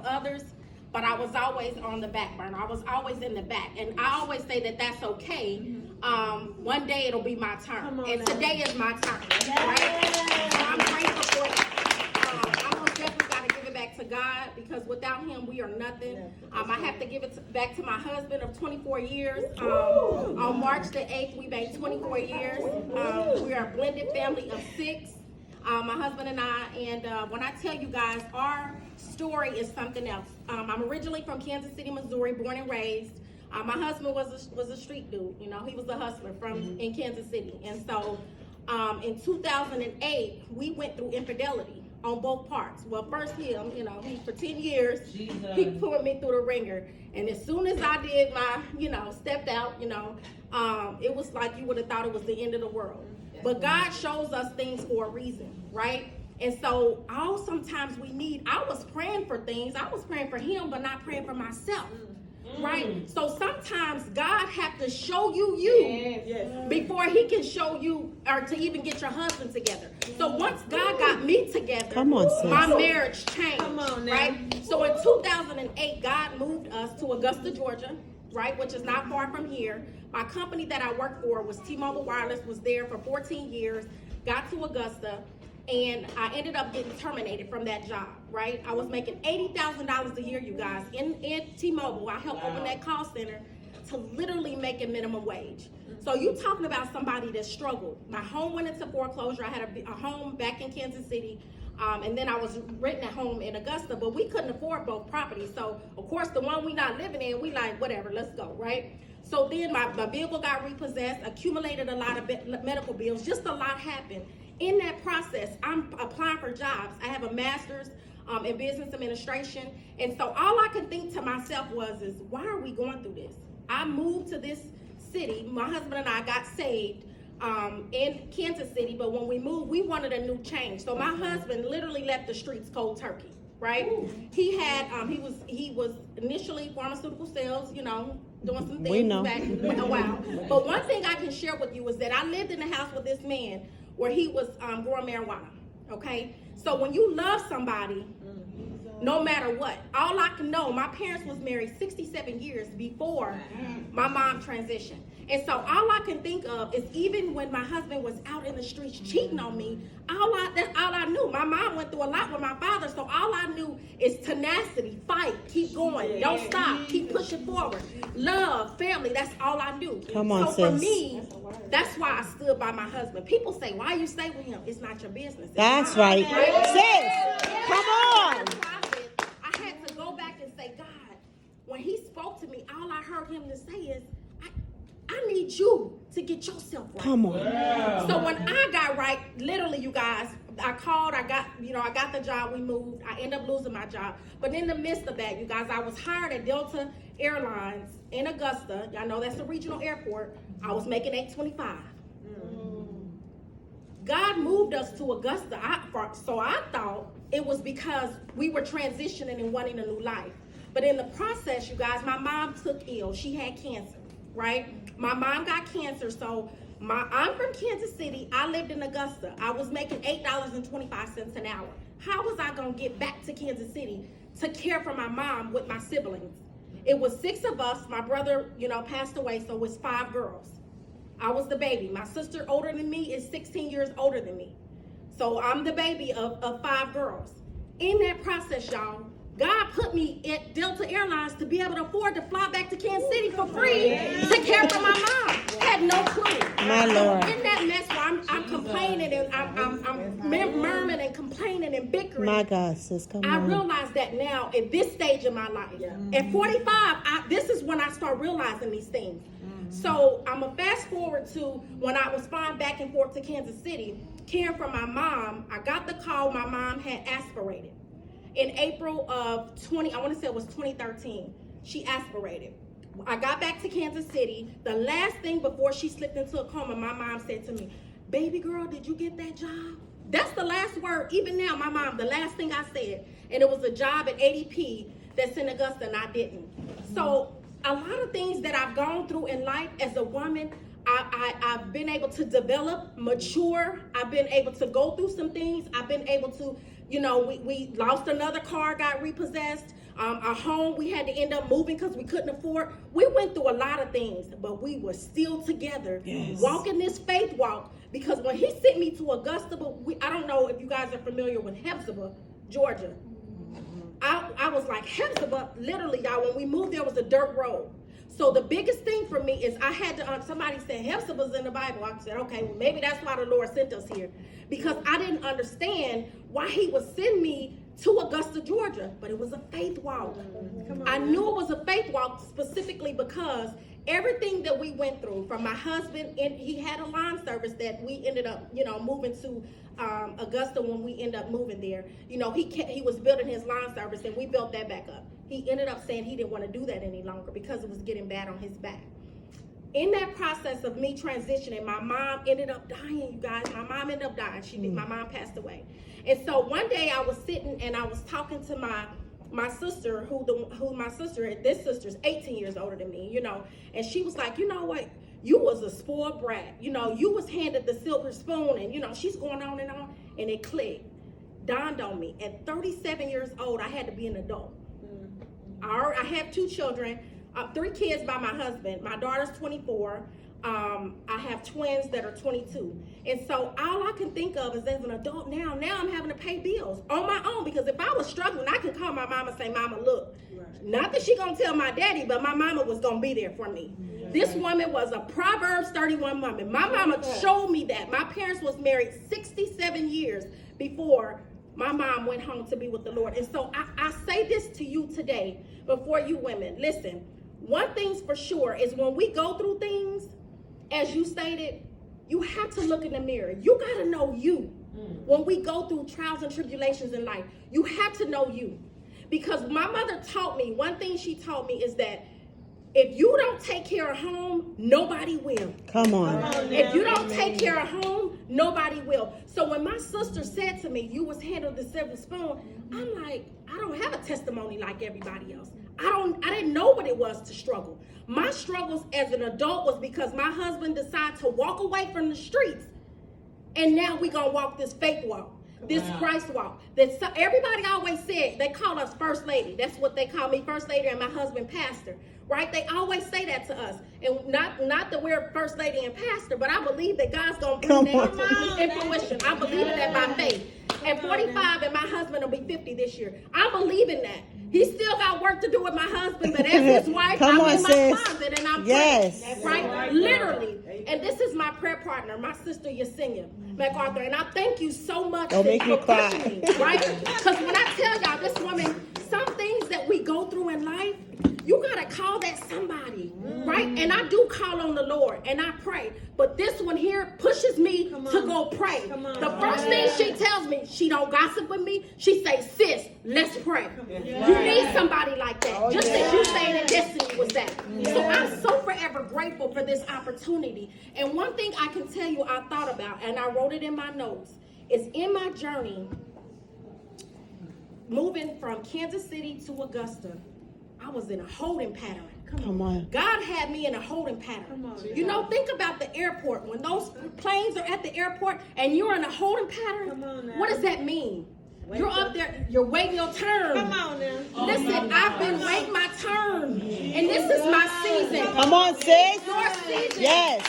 others, but I was always on the back burner. I was always in the back, and I always say that that's okay. One day it'll be my turn, and today is my turn, right? So I'm grateful for it. I most definitely got to give it back to God, because without Him we are nothing. I have to give it back to my husband of 24 years. On March the 8th, we made 24 years. We are a blended family of 6. My husband and I, and when I tell you guys, our story is something else. I'm originally from Kansas City, Missouri, born and raised. My husband was a street dude. You know, he was a hustler in Kansas City. And so in 2008, we went through infidelity on both parts. Well, first him, you know, for 10 years, he put me through the ringer. And as soon as I did my, stepped out, it was like you would have thought it was the end of the world. But God shows us things for a reason, right? And so sometimes we need, I was praying for things. I was praying for him, but not praying for myself, right? So sometimes God have to show you before he can show you, or to even get your husband together. So once God got me together, my marriage changed, right? So in 2008, God moved us to Augusta, Georgia, right, which is not far from here. My company that I worked for was T-Mobile Wireless, was there for 14 years, got to Augusta, and I ended up getting terminated from that job, right? I was making $80,000 a year, you guys, in T-Mobile. I helped open that call center to literally making minimum wage. So you talking about somebody that struggled. My home went into foreclosure. I had a home back in Kansas City. And then I was renting at home in Augusta, but we couldn't afford both properties. So, of course, the one we not living in, we like, whatever, let's go, right? So then my vehicle got repossessed, accumulated a lot of medical bills, just a lot happened. In that process, I'm applying for jobs. I have a master's in business administration. And so all I could think to myself is, why are we going through this? I moved to this city. My husband and I got saved in Kansas City, but when we moved, we wanted a new change. So my husband literally left the streets cold turkey, right? He had he was initially pharmaceutical sales, doing some things back a while. But one thing I can share with you is that I lived in a house with this man where he was growing marijuana. Okay, so when you love somebody, no matter what, all I can know, my parents was married 67 years before my mom transitioned. And so all I can think of is, even when my husband was out in the streets cheating on me, that's all I knew. My mom went through a lot with my father, so all I knew is tenacity, fight, keep going, don't stop, keep pushing forward. Love, family, that's all I knew. Come on, so for me, that's why I stood by my husband. People say, why you stay with him? It's not your business. That's right. Sis, come on. I had to go back and say, God, when he spoke to me, all I heard him to say is, I need you to get yourself right. Come on. Yeah. So when I got right, literally, you guys, I called, I got the job, we moved, I ended up losing my job. But in the midst of that, you guys, I was hired at Delta Airlines in Augusta. Y'all know that's a regional airport. I was making $825. God moved us to Augusta, so I thought it was because we were transitioning and wanting a new life. But in the process, you guys, my mom took ill. She had cancer, right? My mom got cancer, so I'm from Kansas City. I lived in Augusta. I was making $8.25 an hour. How was I going to get back to Kansas City to care for my mom with my siblings? It was 6 of us. My brother, passed away, so it was 5 girls. I was the baby. My sister, older than me, is 16 years older than me. So I'm the baby of 5 girls. In that process, y'all, God put me at Delta Airlines to be able to afford to fly back to Kansas City for free to care for my mom. Had no clue. My Lord. In that mess where I'm complaining and I'm murmuring and complaining and bickering. My God, sis, come on. I realize that now at this stage in my life. At 45, this is when I start realizing these things. So I'm going to fast forward to when I was flying back and forth to Kansas City, caring for my mom. I got the call my mom had aspirated. In April of 2013, she aspirated. I got back to Kansas City. The last thing before she slipped into a coma, my mom said to me, baby girl, did you get that job? That's the last word. Even now, my mom, the last thing I said. And it was a job at ADP that's in Augusta, and I didn't. So a lot of things that I've gone through in life as a woman, I've been able to develop, mature. I've been able to go through some things. I've been able to, we lost another car, got repossessed. Our home, we had to end up moving because we couldn't afford. We went through a lot of things, but we were still together, walking this faith walk. Because when he sent me to Augusta, I don't know if you guys are familiar with Hephzibah, Georgia. I was like, Hephzibah, literally, y'all, when we moved, there was a dirt road. So the biggest thing for me is I had to, somebody said Hephzibah's in the Bible. I said, okay, well, maybe that's why the Lord sent us here. Because I didn't understand why he would send me to Augusta, Georgia. But it was a faith walk. I knew it was a faith walk specifically because everything that we went through, from my husband, and he had a line service that we ended up, moving to Augusta when we ended up moving there. He was building his line service, and we built that back up. He ended up saying he didn't want to do that any longer because it was getting bad on his back. In that process of me transitioning, my mom ended up dying, you guys. My mom ended up dying. My mom passed away. And so one day I was sitting and I was talking to my sister, this sister's 18 years older than me, and she was like, you know what? You was a spoiled brat. You was handed the silver spoon, and she's going on, and it clicked. Dawned on me. At 37 years old, I had to be an adult. I have 2 children, 3 kids by my husband. My daughter's 24. I have twins that are 22. And so all I can think of is as an adult now I'm having to pay bills on my own, because if I was struggling, I could call my mama and say, Mama, look, not that she gonna tell my daddy, but my mama was gonna be there for me. This woman was a Proverbs 31 woman. My mama showed me that. My parents was married 67 years before my mom went home to be with the Lord. And so I say this to you today, before you women, listen, one thing's for sure is when we go through things, as you stated, you have to look in the mirror. You got to know you. When we go through trials and tribulations in life, you have to know you. Because my mother taught me, one thing she taught me is that if you don't take care of home, nobody will. Come on. If you don't take care of home, nobody will. So when my sister said to me, you was handled the silver spoon, I'm like, I don't have a testimony like everybody else. I didn't know what it was to struggle. My struggles as an adult was because my husband decided to walk away from the streets. And now we gonna walk this faith walk, this Christ walk. Everybody always said, they call us First Lady. That's what they call me, First Lady, and my husband, Pastor. Right? They always say that to us. And not that we're First Lady and Pastor, but I believe that God's going to bring that into fruition. I believe in that by faith. At 45, and my husband will be 50 this year. I believe in that. He still got work to do with my husband, but as his wife, I'm in my closet and I'm praying. Right? Literally. And this is my prayer partner, my sister Yesenia MacArthur. And I thank you so much for pushing me. Right? Because when I tell y'all, this woman, some things that we go through in life, you gotta call that somebody, right? And I do call on the Lord and I pray, but this one here pushes me to go pray. The first thing she tells me, she don't gossip with me. She say, sis, let's pray. You need somebody like that, just as you say that Destiny was that. So I'm so forever grateful for this opportunity. And one thing I can tell you I thought about, and I wrote it in my notes, is in my journey, moving from Kansas City to Augusta, I was in a holding pattern. Come on. God had me in a holding pattern. Think about the airport. When those planes are at the airport and you're in a holding pattern, what does that mean? You're up there, you're waiting your turn. Come on now. Listen, I've been waiting my turn. And this is my season. Come on, sis. Your season. Yes.